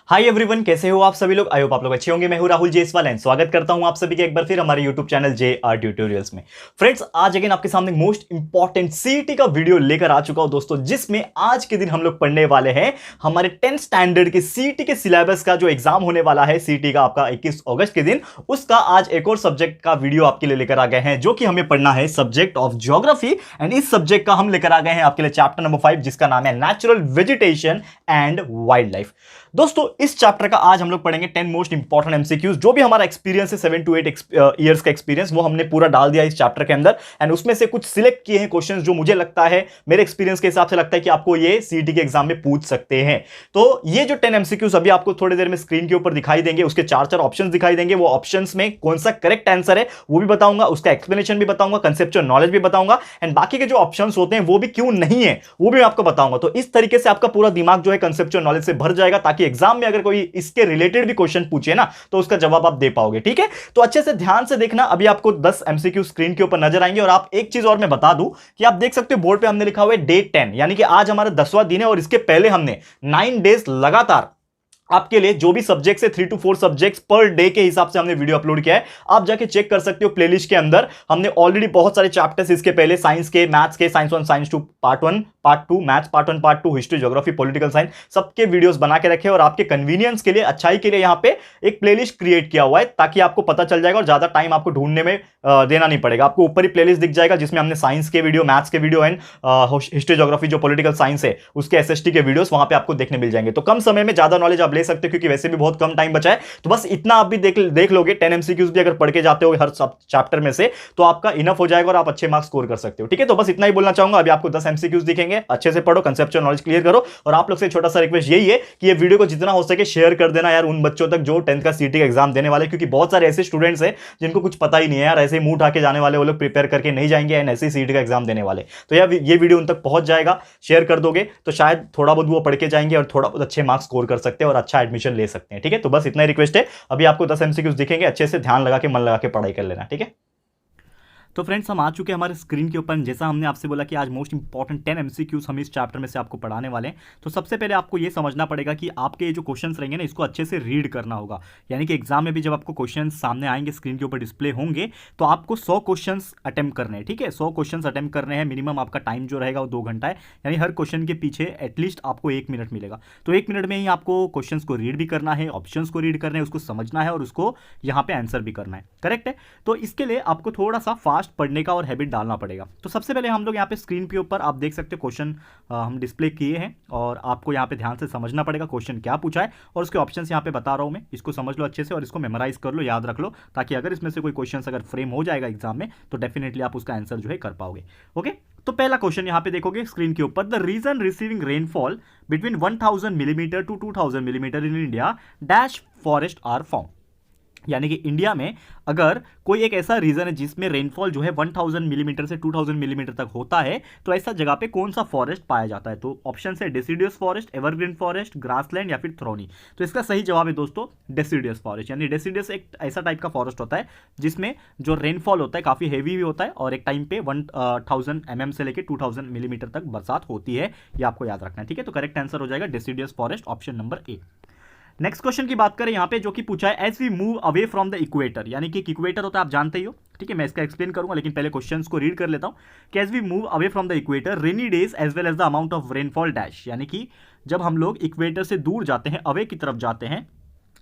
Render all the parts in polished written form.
Hi everyone, कैसे हो आप सभी लोग। आई होप आप लोग अच्छे होंगे। मैं हूं राहुल जेसवाल एंड स्वागत करता हूं आप सभी के एक बार फिर हमारे यूट्यूब चैनल JR ट्यूटोरियल्स में। फ्रेंड्स, आज अगेन आपके सामने मोस्ट इंपॉर्टेंट सीईटी का वीडियो लेकर आ चुका हूं दोस्तों, जिसमें आज के दिन हम लोग पढ़ने वाले हैं हमारे 10th स्टैंडर्ड के सीईटी के सिलेबस का जो एग्जाम होने वाला है सीईटी का आपका 21 अगस्त के दिन, उसका आज एक और सब्जेक्ट का वीडियो आपके लिए लेकर आ गए हैं, जो कि हमें पढ़ना है सब्जेक्ट ऑफ ज्योग्राफी। एंड इस सब्जेक्ट का हम लेकर आ गए हैं आपके लिए चैप्टर नंबर 5, जिसका नाम है natural vegetation and wild life. दोस्तों, इस चैप्टर का आज हम लोग पढ़ेंगे 10 मोस्ट इंपॉर्टेंट एमसीक्यूज। जो भी हमारा एक्सपीरियंस है 7 to 8 ईयर्स का एक्सपीरियंस, वो हमने पूरा डाल दिया इस चैप्टर के अंदर। एंड उसमें से कुछ सिलेक्ट किए हैं क्वेश्चंस जो मुझे लगता है, मेरे एक्सपीरियंस के हिसाब से लगता है कि आपको ये सीईटी के एग्जाम में पूछ सकते हैं। तो ये जो 10 एमसीक्यूज अभी आपको थोड़ी देर में स्क्रीन के ऊपर दिखाई देंगे, उसके चार ऑप्शन दिखाई देंगे। वो ऑप्शंस में कौन सा करेक्ट आंसर है वो भी बताऊंगा, उसका एक्सप्लेनेशन भी बताऊंगा, कंसेप्चुअल नॉलेज भी बताऊंगा, एंड बाकी के जो ऑप्शंस होते हैं वो भी क्यों नहीं है वो भी मैं आपको बताऊंगा। तो इस तरीके से आपका पूरा दिमाग जो है कंसेप्चुअल नॉलेज से भर जाएगा, ताकि एग्जाम में अगर कोई इसके रिलेटेड भी क्वेश्चन पूछे ना तो उसका जवाब आप दे पाओगे। ठीक है, तो अच्छे से ध्यान से देखना। अभी आपको 10 एमसीक्यू स्क्रीन के ऊपर नजर आएंगे। और आप एक चीज और मैं बता दूं कि आप देख सकते हो बोर्ड पे हमने लिखा हुआ है डे 10, यानी कि आज हमारा 10वां दिन है। और इसके पहले हमने 9 डेज लगातार आपके लिए जो भी सब्जेक्ट्स है 3 to 4 सब्जेक्ट्स पर डे के हिसाब से हमने वीडियो अपलोड किया है। आप जाके चेक कर सकते हो प्लेलिस्ट के अंदर। हमने ऑलरेडी बहुत सारे चैप्टर्स इसके पहले साइंस के, मैथ्स के, science 1 science 2 part 1 part 2, maths part 1 part 2, history geography political science, सबके वीडियोस बना के रखे। और आपके कन्वीनियंस के लिए, अच्छाई के लिए यहाँ पे एक प्लेलिस्ट क्रिएट किया हुआ है, ताकि आपको पता चल जाएगा और ज्यादा टाइम आपको ढूंढने में देना नहीं पड़ेगा। आपको ऊपर ही प्लेलिस्ट दिख जाएगा, जिसमें हमने साइंस के वीडियो, मैथ्स के वीडियो एंड हिस्ट्री ज्योग्राफी जो पॉलिटिकल साइंस है उसके एसएसटी के वीडियोस वहां पे आपको देखने मिल जाएंगे। तो कम समय में ज्यादा नॉलेज आप ले सकते हो, क्योंकि वैसे भी बहुत कम टाइम बचा है। तो बस इतना आप भी देख लोगे, 10 एमसीक्यूज भी अगर पढ़ के जाते हो हर चैप्टर में से, तो आपका इनफ हो जाएगा और आप अच्छे मार्क्स स्कोर कर सकते हो। ठीक है, तो बस इतना ही बोलना चाहूंगा। अभी आपको 10 एमसीक्यूज दिखेंगे, अच्छे से पढ़ो, कंसेप्चुअल नॉलेज क्लियर करो। और आप लोग से छोटा सा रिक्वेस्ट यही है कि ये वीडियो को जितना हो सके शेयर कर देना यार उन बच्चों तक जो 10th का सीईटी का एग्जाम देने वाले, क्योंकि बहुत सारे ऐसे स्टूडेंट्स हैं जिनको कुछ पता ही नहीं है यार, ऐसे मुंह उठा के जाने वाले, वो लोग प्रिपेयर करके नहीं जाएंगे एंड ऐसे सीईटी का एग्जाम देने वाले। तो यार ये वीडियो उन तक पहुंच जाएगा, शेयर कर दोगे तो शायद थोड़ा बहुत वो पढ़ के जाएंगे और थोड़ा बहुत अच्छे मार्क्स स्कोर कर सकते हैं और अच्छा एडमिशन ले सकते हैं। ठीक है, तो बस इतना ही रिक्वेस्ट है। अभी आपको 10 एमसीक्यूज दिखेंगे, अच्छे से ध्यान लगा के, मन लगा के पढ़ाई कर लेना। ठीक है, तो फ्रेंड्स, हम आ चुके हैं हमारे स्क्रीन के ऊपर। जैसा हमने आपसे बोला कि आज मोस्ट इंपॉर्टेंट 10 एमसीक्यूज हम इस चैप्टर में से आपको पढ़ाने वाले हैं। तो सबसे पहले आपको ये समझना पड़ेगा कि आपके ये जो क्वेश्चंस रहेंगे ना, इसको अच्छे से रीड करना होगा। यानी कि एग्जाम में भी जब आपको क्वेश्चंस सामने आएंगे, स्क्रीन के ऊपर डिस्प्ले होंगे, तो आपको 100 क्वेश्चंस अटेम्प्ट करने हैं। ठीक है, 100 क्वेश्चंस अटेम्प्ट करने हैं। मिनिमम आपका टाइम जो रहेगा वो 2 घंटा है, यानी हर क्वेश्चन के पीछे एटलीस्ट आपको 1 मिनट मिलेगा। तो 1 मिनट में ही आपको क्वेश्चंस को रीड भी करना है, ऑप्शंस को रीड करना है, उसको समझना है और उसको यहाँ पे आंसर भी करना है। करेक्ट है, तो इसके लिए आपको थोड़ा सा फास्ट पढ़ने का और हैबिट डालना पड़ेगा। तो सबसे पहले हम लोग यहाँ पे स्क्रीन के ऊपर आप देख सकते हो क्वेश्चन हम डिस्प्ले किए हैं, और आपको यहाँ पे ध्यान से समझना पड़ेगा क्वेश्चन क्या पूछा है, और उसके ऑप्शंस यहाँ पे बता रहा हूँ मैं। इसको समझ लो अच्छे से और इसको मेमोराइज कर लो, याद रख लो, ताकि अगर इसमें से कोई क्वेश्चन अगर फ्रेम हो जाएगा एग्जाम में तो डेफिनेटली आप उसका आंसर जो है कर पाओगे। ओके, तो पहला क्वेश्चन यहाँ पे देखोगे स्क्रीन के ऊपर, the region receiving rainfall between 1000 millimetre to 2000 millimetre in India dash forest are found. यानी कि इंडिया में अगर कोई एक ऐसा रीजन है जिसमें रेनफॉल जो है 1000 मिलीमीटर से 2000 मिलीमीटर तक होता है, तो ऐसा जगह पे कौन सा फॉरेस्ट पाया जाता है। तो ऑप्शन है deciduous forest, evergreen forest, grassland या फिर थ्रोनी। तो इसका सही जवाब है दोस्तों डेसिडियस फॉरेस्ट। यानी डेसिडियस एक ऐसा टाइप का फॉरेस्ट होता है जिसमें जो रेनफॉल होता है काफी हैवी भी होता है, और एक टाइम पे 1000 mm से लेकर 2000 मिलीमीटर तक बरसात होती है। ये आपको याद रखना है। ठीक है, तो करेक्ट आंसर हो जाएगा deciduous forest, option number A. Next question की बात करें यहाँ पे, जो कि पूछा है as we move away from the equator. यानी कि इक्वेटर होता है, आप जानते ही हो। ठीक है, मैं इसका एक्सप्लेन करूंगा, लेकिन पहले क्वेश्चंस को रीड कर लेता हूं कि as we move away from the equator rainy days as well as the amount of rainfall dash. यानी कि जब हम लोग इक्वेटर से दूर जाते हैं, अवे की तरफ जाते हैं,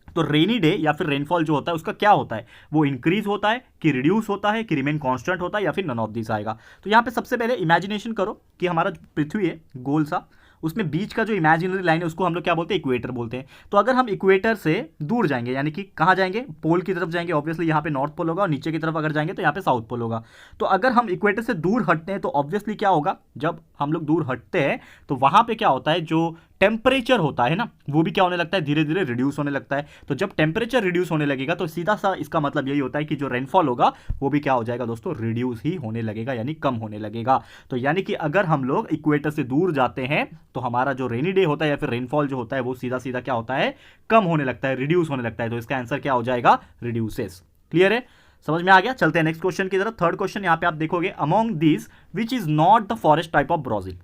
तो रेनी डे या फिर रेनफॉल जो होता है उसका क्या होता है, वो इंक्रीज होता है कि रिड्यूस होता है कि रिमेन कांस्टेंट होता है या फिर नन ऑफ दिस आएगा। तो यहाँ पे सबसे पहले इमेजिनेशन करो कि हमारा पृथ्वी है गोल सा, उसमें बीच का जो इमेजिनरी लाइन है उसको हम लोग क्या बोलते हैं, इक्वेटर बोलते हैं। तो अगर हम इक्वेटर से दूर जाएंगे, यानी कि कहाँ जाएंगे, पोल की तरफ जाएंगे, ऑब्वियसली यहाँ पे नॉर्थ पोल होगा, और नीचे की तरफ अगर जाएंगे तो यहाँ पे साउथ पोल होगा। तो अगर हम इक्वेटर से दूर हटते हैं तो ऑब्वियसली क्या होगा, जब हम लोग दूर हटते हैं तो वहां पे क्या होता है, जो टेम्परेचर होता है ना, वो भी क्या होने लगता है, धीरे धीरे रिड्यूस होने लगता है। तो जब टेम्परेचर रिड्यूस होने लगेगा तो सीधा सा इसका मतलब यही होता है कि जो रेनफॉल होगा वो भी क्या हो जाएगा दोस्तों, रिड्यूस ही होने लगेगा, यानी कम होने लगेगा। तो यानी कि अगर हम लोग इक्वेटर से दूर जाते हैं तो हमारा जो रेनी डे होता है या फिर रेनफॉल जो होता है वो सीधा सीधा क्या होता है, कम होने लगता है, रिड्यूस होने लगता है। तो इसका आंसर क्या हो जाएगा, रिड्यूसेस। क्लियर है, समझ में आ गया। चलते हैं नेक्स्ट क्वेश्चन की तरफ। थर्ड क्वेश्चन यहाँ पे आप देखोगे, among these which is not the forest type of Brazil.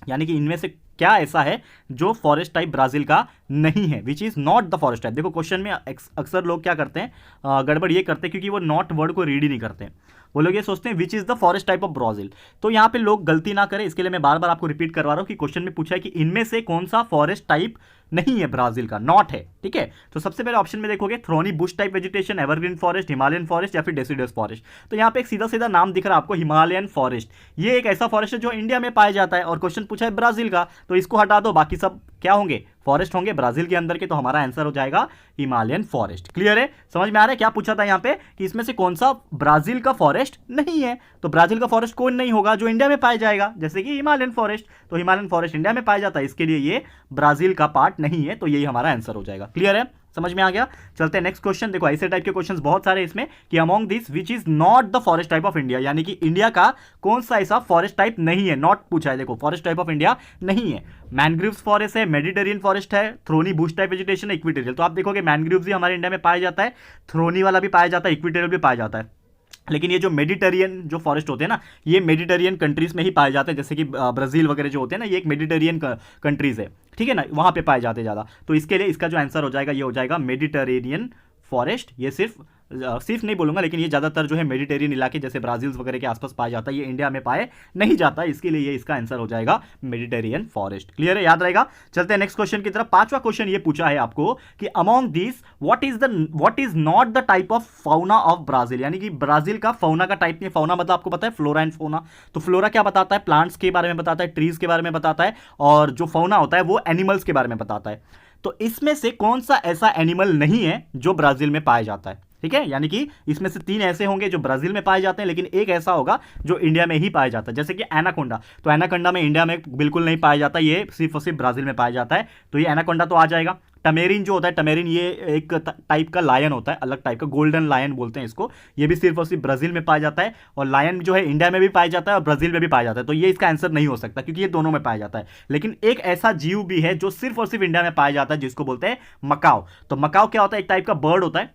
यानी कि इनमें से क्या ऐसा है जो फॉरेस्ट टाइप ब्राजील का नहीं है, which is not the forest type. देखो क्वेश्चन में अक्सर लोग क्या करते हैं, गड़बड़ ये करते हैं क्योंकि वो नॉट वर्ड को रीड ही नहीं करते हैं। वो लोग ये सोचते हैं which is the forest type of Brazil. तो यहाँ पे लोग गलती ना करें, इसके लिए मैं बार बार आपको रिपीट करवा रहा हूँ कि क्वेश्चन में पूछा है कि इनमें से कौन सा फॉरेस्ट टाइप नहीं है ब्राजील का, नॉट है, ठीक है। तो सबसे पहले ऑप्शन में देखोगे thorny Bush type vegetation, evergreen forest, Himalayan forest या फिर डेसिडस फॉरेस्ट। तो यहाँ पे एक सीधा सीधा नाम दिख रहा है आपको, हिमालयन फॉरेस्ट। ये एक ऐसा फॉरेस्ट है जो इंडिया में पाया जाता है और क्वेश्चन पूछा है ब्राजील का, तो इसको हटा दो, बाकी सब क्या होंगे, फॉरेस्ट होंगे ब्राजील के अंदर के। तो हमारा आंसर हो जाएगा हिमालयन फॉरेस्ट। क्लियर है, समझ में आ रहा है क्या पूछा था यहाँ पे कि इसमें से कौन सा ब्राजील का फॉरेस्ट नहीं है। तो ब्राजील का फॉरेस्ट कौन नहीं होगा, जो इंडिया में पाया जाएगा, जैसे कि हिमालयन फॉरेस्ट। तो हिमालयन फॉरेस्ट इंडिया में पाया जाता है, इसके लिए ये ब्राजील का पार्ट नहीं है। तो यही हमारा आंसर हो जाएगा। क्लियर है, समझ में आ गया। चलते हैं नेक्स्ट क्वेश्चन। देखो ऐसे टाइप के क्वेश्चंस बहुत सारे इसमें कि among this which is not the forest type of India, यानी कि इंडिया का कौन सा ऐसा फॉरेस्ट टाइप नहीं है, नॉट पूछा है। देखो फॉरेस्ट टाइप ऑफ इंडिया नहीं है, मैनग्रोव्स फॉरेस्ट है, मेडिटेरियन फॉरेस्ट है, थ्रोनी बुश टाइप वेजिटेशन है, इक्वेटोरियल। तो आप देखोगे मैनग्रोव्स भी हमारे इंडिया में पाया जाता है, थ्रोनी वाला भी पाया जाता है, इक्वेटोरियल भी पाया जाता है। लेकिन ये जो मेडिटेरियन जो फॉरेस्ट होते हैं ना, ये मेडिटेरियन कंट्रीज में ही पाए जाते हैं, जैसे कि ब्राजील वगैरह जो होते हैं ना, ये एक मेडिटेरियन कंट्रीज है, ठीक है ना, वहाँ पे पाए जाते हैं ज़्यादा। तो इसके लिए इसका जो आंसर हो जाएगा ये हो जाएगा मेडिटेरेनियन फॉरेस्ट। ये सिर्फ नहीं बोलूंगा, लेकिन ये ज़्यादातर जो है मेडिटेरियन इलाके जैसे ब्राजील वगैरह के आसपास पाया जाता है, ये इंडिया में पाए नहीं जाता, इसके लिए ये इसका आंसर हो जाएगा मेडिटेरियन फॉरेस्ट। क्लियर है, याद रहेगा। चलते हैं नेक्स्ट क्वेश्चन की तरफ। पांचवा क्वेश्चन ये पूछा है आपको कि among this what is not the type of fauna of Brazil, यानी कि ब्राजील का फौना का टाइप नहीं। फौना मतलब आपको पता है फ्लोरा एंड फौना। तो फ्लोरा क्या बताता है, प्लांट्स के बारे में बताता है, ट्रीज के बारे में बताता है, और जो फौना होता है वो एनिमल्स के बारे में बताता है। तो इसमें से कौन सा ऐसा एनिमल नहीं है जो ब्राजील में पाया जाता है, ठीक है। यानी कि इसमें से 3 ऐसे होंगे जो ब्राजील में पाए जाते हैं, लेकिन एक ऐसा होगा जो इंडिया में ही पाया जाता है, जैसे कि एनाकोंडा। तो एनाकोंडा में इंडिया में बिल्कुल नहीं पाया जाता, ये सिर्फ और सिर्फ ब्राजील में पाया जाता है, तो ये एनाकोंडा तो आ जाएगा। टमेरिन जो होता है, टमेरिन ये एक टाइप का लायन होता है, अलग टाइप का, गोल्डन लायन बोलते हैं इसको। ये भी सिर्फ और सिर्फ ब्राजील में पाया जाता है, और लायन जो है इंडिया में भी पाया जाता है और ब्राजील में भी पाया जाता है। तो ये इसका आंसर नहीं हो सकता क्योंकि ये दोनों में पाया जाता है। लेकिन एक ऐसा जीव भी है जो सिर्फ और सिर्फ इंडिया में पाया जाता है, जिसको बोलते हैं मकाओ। तो मकाओ क्या होता है, एक टाइप का बर्ड होता है,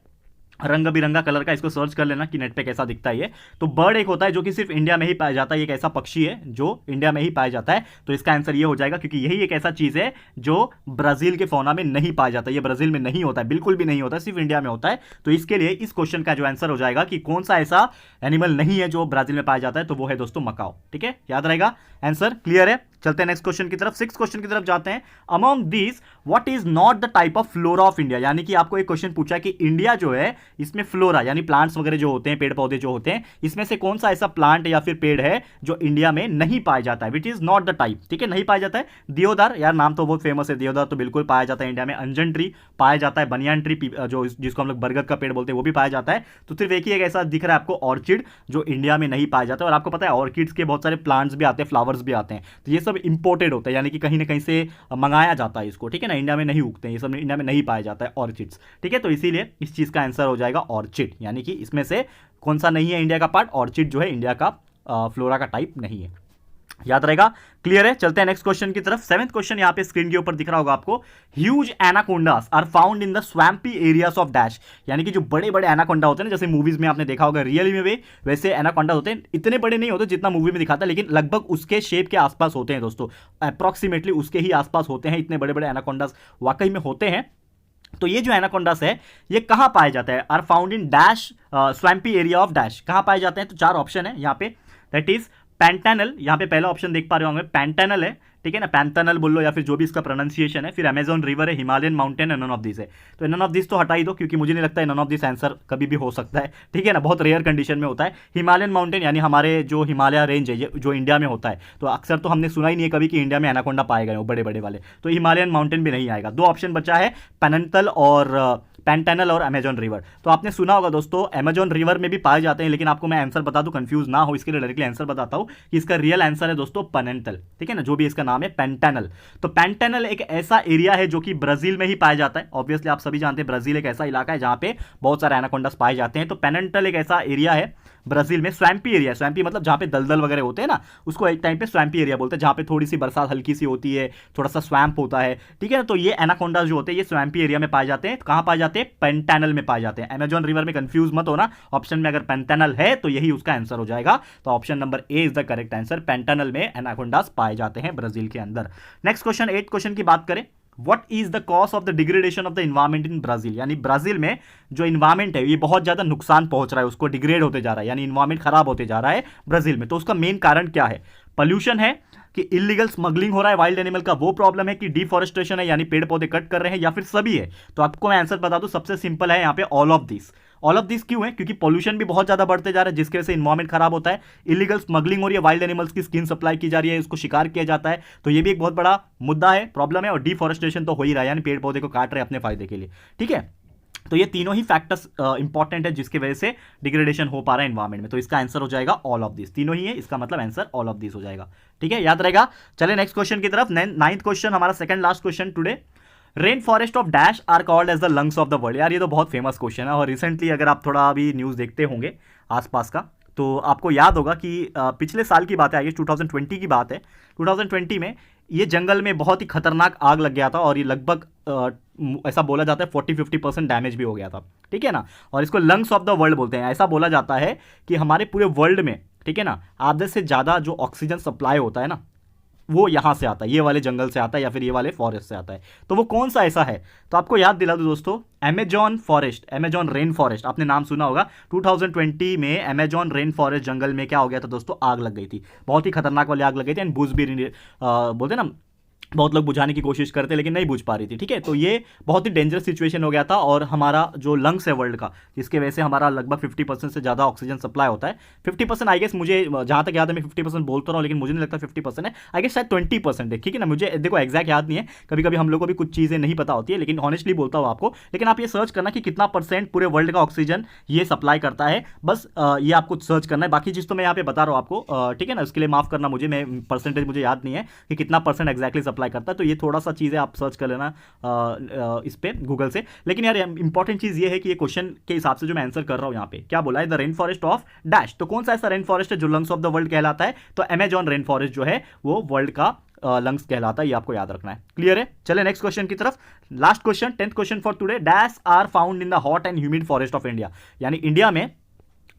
रंग बिरंगा कलर का, इसको सर्च कर लेना कि नेट पे कैसा दिखता है ये। तो बर्ड एक होता है जो कि सिर्फ इंडिया में ही पाया जाता है, एक ऐसा पक्षी है जो इंडिया में ही पाया जाता है। तो इसका आंसर ये हो जाएगा, क्योंकि यही एक ऐसा चीज है जो ब्राजील के फौना में नहीं पाया जाता, ये ब्राजील में नहीं होता है, बिल्कुल भी नहीं होता है, सिर्फ इंडिया में होता है। तो इसके लिए इस क्वेश्चन का जो आंसर हो जाएगा कि कौन सा ऐसा एनिमल नहीं है जो ब्राजील में पाया जाता है, तो वो है दोस्तों मकाओ। ठीक है, याद रहेगा आंसर। क्लियर है, चलते हैं नेक्स्ट क्वेश्चन की तरफ, 6th क्वेश्चन की तरफ जाते हैं। Among these what is not the type of flora of India, यानी कि आपको एक क्वेश्चन पूछा है कि इंडिया जो है इसमें फ्लोरा यानी प्लांट्स वगैरह जो होते हैं, पेड़ पौधे जो होते हैं, इसमें से कौन सा ऐसा प्लांट या फिर पेड़ है जो इंडिया में नहीं पाया जाता है, which is not the type. ठीक है, नहीं पाया जाता है। दियोदार, यार नाम तो बहुत फेमस है, दियोदार तो बिल्कुल पाया जाता है इंडिया में। अंजन ट्री पाया जाता है, बनियान ट्री जो जिसको हम लोग बरगद का पेड़ बोलते हैं वो भी पाया जाता है। तो सिर्फ एक ही एक ऐसा दिख रहा है आपको ऑर्चिड, जो इंडिया में नहीं पाया जाता है। और आपको पता है ऑर्किड्स के बहुत सारे प्लांट्स भी आते हैं, फ्लावर्स भी आते हैं, तो ये सब इंपोर्टेड होता है, यानी कि कहीं ना कहीं से मंगाया जाता है इसको। ठीक है ना, इंडिया में नहीं उगते हैं ये सब, इंडिया में नहीं पाया जाता है ऑर्चिड्स। ठीक है, तो इसीलिए इस चीज का आंसर हो जाएगा ऑर्चिड, यानी कि इसमें से कौन सा नहीं है इंडिया का पार्ट, ऑर्चिड जो है इंडिया का फ्लोरा का टाइप नहीं है। याद रहेगा, क्लियर है। चलते हैं नेक्स्ट क्वेश्चन की तरफ। 7th क्वेश्चन यहां पे स्क्रीन के ऊपर दिख रहा होगा आपको। Huge anacondas are found in the swampy areas of dash, यानी कि जो बड़े बड़े एनाकोंडा होते हैं ना, जैसे मूवीज में आपने देखा होगा, रियली में भी वैसे एनाकोंडा होते हैं। इतने बड़े नहीं होते जितना मूवी में दिखाता है, लेकिन लगभग उसके शेप के आसपास होते हैं दोस्तों, अप्रॉक्सीमेटली उसके ही आसपास होते हैं। इतने बड़े बड़े एनाकोंडास वाकई में होते हैं। तो ये जो एनाकोंडास है ये कहां पाए जाता है, are found in dash swampy area of dash, कहां पाए जाते हैं। तो 4 ऑप्शन है यहाँ पे, दैट इज पैंटानल, यहाँ पे पहला ऑप्शन देख पा रहे होंगे, पैंटानल है, ठीक है ना, पैंटानल बोल लो या फिर जो भी इसका प्रोनाउंसिएशन है। फिर अमेजॉन रिवर है, हिमालयन माउंटेन है, नन ऑफ दिस है। तो नन ऑफ दिस तो हटा ही दो, क्योंकि मुझे नहीं लगता है नन ऑफ दिस आंसर कभी भी हो सकता है, ठीक है ना, बहुत रेयर कंडीशन में होता है। हिमालयन माउंटेन यानी हमारे जो हिमालय रेंज है ये जो इंडिया में होता है, तो अक्सर तो हमने सुना ही नहीं है कभी कि इंडिया में एनाकोंडा पाए गए हो बड़े बड़े वाले, तो हिमालयन माउंटेन भी नहीं आएगा। 2 ऑप्शन बचा है, पैनंतल और पैंटानल और अमेजॉन रिवर। तो आपने सुना होगा दोस्तों, अमेजॉन रिवर में भी पाए जाते हैं, लेकिन आपको मैं आंसर बता दूं, कंफ्यूज ना हो इसके लिए डायरेक्टली आंसर बताता हूं कि इसका रियल आंसर है दोस्तों पैनंतल, ठीक है ना, जो भी इसका नाम है पैंटानल। तो पैंटानल एक ऐसा एरिया है जो कि ब्राजील में ही पाया जाता है। ऑब्वियसली आप सभी जानते हैं ब्राजील एक ऐसा इलाका है जहां पे बहुत सारे एनाकोंडास पाए जाते हैं। तो पैनंतल एक ऐसा एरिया है ब्राजील में स्वैम्पी एरिया, स्वैम्पी मतलब जहाँ पे दलदल वगैरह होते हैं ना, उसको एक टाइम पे स्वैम्पी एरिया बोलते हैं, जहाँ पे थोड़ी सी बरसात हल्की सी होती है, थोड़ा सा स्वैम्प होता है, ठीक है ना। तो ये एनाकोंडास जो होते हैं ये स्वैम्पी एरिया में पाए जाते हैं। कहाँ पाए जाते हैं? पेंटानल में पाए जाते हैं। अमेजॉन रिवर में कंफ्यूज मत होना, ऑप्शन में अगर पेंटानल है तो यही उसका आंसर हो जाएगा। तो option number A is the correct answer, पेंटानल में एनाकोंडास पाए जाते हैं ब्राजील के अंदर। नेक्स्ट क्वेश्चन, 8 क्वेश्चन की बात करें, what is the cause of the degradation of the environment in Brazil, यानी ब्राजील में जो इन्वायरमेंट है ये बहुत ज्यादा नुकसान पहुंच रहा है, उसको डिग्रेड होते जा रहा है, यानी इन्वायरमेंट खराब होते जा रहा है ब्राजील में। तो उसका मेन कारण क्या है? पॉल्यूशन है कि इलीगल स्मगलिंग हो रहा है वाइल्ड एनिमल का, वो प्रॉब्लम है कि डिफॉरेस्टेशन है यानी पेड़ पौधे कट कर रहे हैं, या फिर सभी है? तो आपको मैं आंसर बता दूं, सबसे सिंपल है यहाँ पे all of this. All of this क्यों है? क्योंकि पॉल्यूशन भी बहुत ज्यादा बढ़ते जा रहा है जिसकी वजह से इन्वायरमेंट खराब होता है, इलीगल स्मगलिंग हो रही है, वाइल्ड एनिमल्स की स्किन सप्लाई की जा रही है, उसको शिकार किया जाता है, तो ये भी एक बहुत बड़ा मुद्दा है, प्रॉब्लम है। और डिफॉरेस्टेशन तो हो ही रहा है, यानी पेड़ पौधे को काट रहे हैं अपने फायदे के लिए, ठीक है। तो ये तीनों ही फैक्टर्स इंपॉर्टेंट है जिसकी वजह से डिग्रेडेशन हो पा रहा है एनवायरमेंट में। तो इसका आंसर हो जाएगा ऑल ऑफ दिस, तीनों ही है, इसका मतलब आंसर ऑल ऑफ दिस हो जाएगा, ठीक है, याद रहेगा। चले नेक्स्ट क्वेश्चन की तरफ। 9th क्वेश्चन, हमारा second last question today. Rain forest of dash are called as the lungs of the world. यार ये तो बहुत फेमस क्वेश्चन है, और रिसेंटली अगर आप थोड़ा अभी न्यूज़ देखते होंगे आसपास का, तो आपको याद होगा कि पिछले साल की बात है, आई 2020 की बात है। 2020 में ये जंगल में बहुत ही खतरनाक आग लग गया था, और ये लगभग ऐसा बोला जाता है 40-50% डैमेज भी हो गया था, ठीक है ना। और इसको लंग्स ऑफ द वर्ल्ड बोलते हैं। ऐसा बोला जाता है कि हमारे पूरे वर्ल्ड में, ठीक है ना, आधे से ज़्यादा जो ऑक्सीजन सप्लाई होता है ना, वो यहाँ से आता है, ये वाले जंगल से आता है, या फिर ये वाले फॉरेस्ट से आता है। तो वो कौन सा ऐसा है? तो आपको याद दिला दूं दोस्तों, Amazon forest, Amazon rain forest, आपने नाम सुना होगा। 2020 में अमेजॉन रेन फॉरेस्ट जंगल में क्या हो गया था दोस्तों? आग लग गई थी, बहुत ही खतरनाक वाली आग लग गई थी, एंड बुझ भी बोलते ना, बहुत लोग बुझाने की कोशिश करते लेकिन नहीं बुझ पा रही थी, ठीक है। तो ये बहुत ही डेंजरस सिचुएशन हो गया था, और हमारा जो लंग्स है वर्ल्ड का, जिसके वजह से हमारा लगभग 50% से ज़्यादा ऑक्सीजन सप्लाई होता है। 50% आई गेस, मुझे जहाँ तक याद है, मैं 50% बोलता रहा हूँ, लेकिन मुझे नहीं लगता 50% है, आई गेस शायद 20% है, ठीक है ना। मुझे देखो एग्जैक्ट याद नहीं है, कभी कभी हम लोग को भी कुछ चीज़ें नहीं पता होती है, लेकिन ऑनेस्टली बोलता हूँ आपको। लेकिन आप ये सर्च करना कि कितना % पूरे वर्ल्ड का ऑक्सीजन ये सप्लाई करता है, बस ये आपको सर्च करना है। बाकी चीज़ तो मैं यहाँ पे बता रहा हूँ आपको, ठीक है ना, उसके लिए माफ़ करना मुझे, मैं परसेंटेज मुझे याद नहीं है कि कितना % एक्जैक्टली सप्लाई करता है। तो ये थोड़ा सा चीज़ें आप सर्च कर लेना इस पे गूगल से। लेकिन यार इंपॉर्टेंट चीज़ ये है कि ये क्वेश्चन के हिसाब से जो मैं आंसर कर रहा हूँ यहाँ पे, क्या बोला है? The rain forest of dash. तो कौन सा ऐसा रेन फॉरेस्ट है जो लंग्स ऑफ द वर्ल्ड कहलाता है? तो अमेजॉन रेन फॉरेस्ट जो है वो वर्ल्ड का लंग्स कहलाता है, ये आपको याद रखना है। क्लियर है? चले नेक्स्ट क्वेश्चन की तरफ। Last question, 10th question for today. Dash are found in the hot and humid forest of India. यानी इंडिया में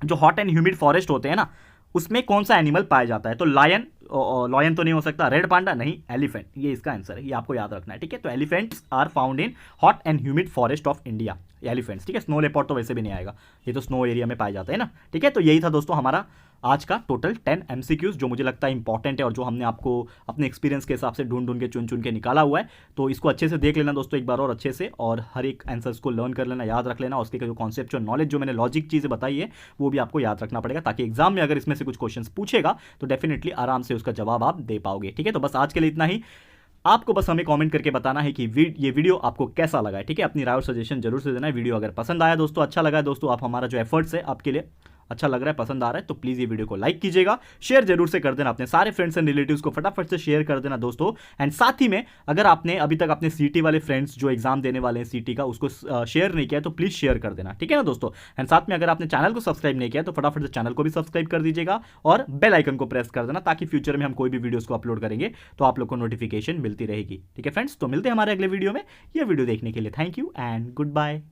जो हॉट एंड ह्यूमिड फॉरेस्ट होते हैं ना, उसमें कौन सा एनिमल पाया जाता है? तो लायन तो नहीं हो सकता, रेड पांडा नहीं, एलिफेंट, ये इसका आंसर है, ये आपको याद रखना है, ठीक है। तो elephants are found in hot and humid forest of India, elephants, ठीक है। स्नो लेपर्ड तो वैसे भी नहीं आएगा, ये तो स्नो एरिया में पाया जाता है ना, ठीक है। तो यही था दोस्तों हमारा आज का टोटल 10 MCQs, जो मुझे लगता है इंपॉर्टेंट है, और जो हमने आपको अपने एक्सपीरियंस के हिसाब से ढूंढ के चुन के निकाला हुआ है। तो इसको अच्छे से देख लेना दोस्तों एक बार और अच्छे से, और हर एक आंसर्स को लर्न कर लेना, याद रख लेना। उसके जो कॉन्सेप्चुअल नॉलेज, जो मैंने लॉजिक चीज़ें बताई है, वो भी आपको याद रखना पड़ेगा, ताकि एग्जाम में अगर इसमें से कुछ क्वेश्चन पूछेगा तो डेफिनेटली आराम से उसका जवाब आप दे पाओगे, ठीक है। तो बस आज के लिए इतना ही। आपको बस हमें कमेंट करके बताना है कि ये वीडियो आपको कैसा लगा है, ठीक है। अपनी राय और सजेशन जरूर से देना है। वीडियो अगर पसंद आया दोस्तों, अच्छा लगा है दोस्तों, आप हमारा जो एफर्ट्स है आपके लिए अच्छा लग रहा है, पसंद आ रहा है, तो प्लीज़ ये वीडियो को लाइक कीजिएगा, शेयर जरूर से कर देना अपने सारे फ्रेंड्स एंड रिलेटिव्स को, फटाफट से शेयर कर देना दोस्तों। एंड साथ ही में अगर आपने अभी तक अपने सीटी वाले फ्रेंड्स जो एग्जाम देने वाले हैं सीटी का, उसको शेयर नहीं किया तो प्लीज़ शेयर कर देना, ठीक है ना दोस्तों। एंड साथ में अगर आपने चैनल को सब्सक्राइब नहीं किया तो फटाफट से चैनल को भी सब्सक्राइब कर दीजिएगा, और बेल आइकन को प्रेस कर देना, ताकि फ्यूचर में हम कोई भी वीडियोस को अपलोड करेंगे तो आप लोग को नोटिफिकेशन मिलती रहेगी, ठीक है फ्रेंड्स। तो मिलते हैं हमारे अगले वीडियो में। यह वीडियो देखने के लिए thank you and good bye.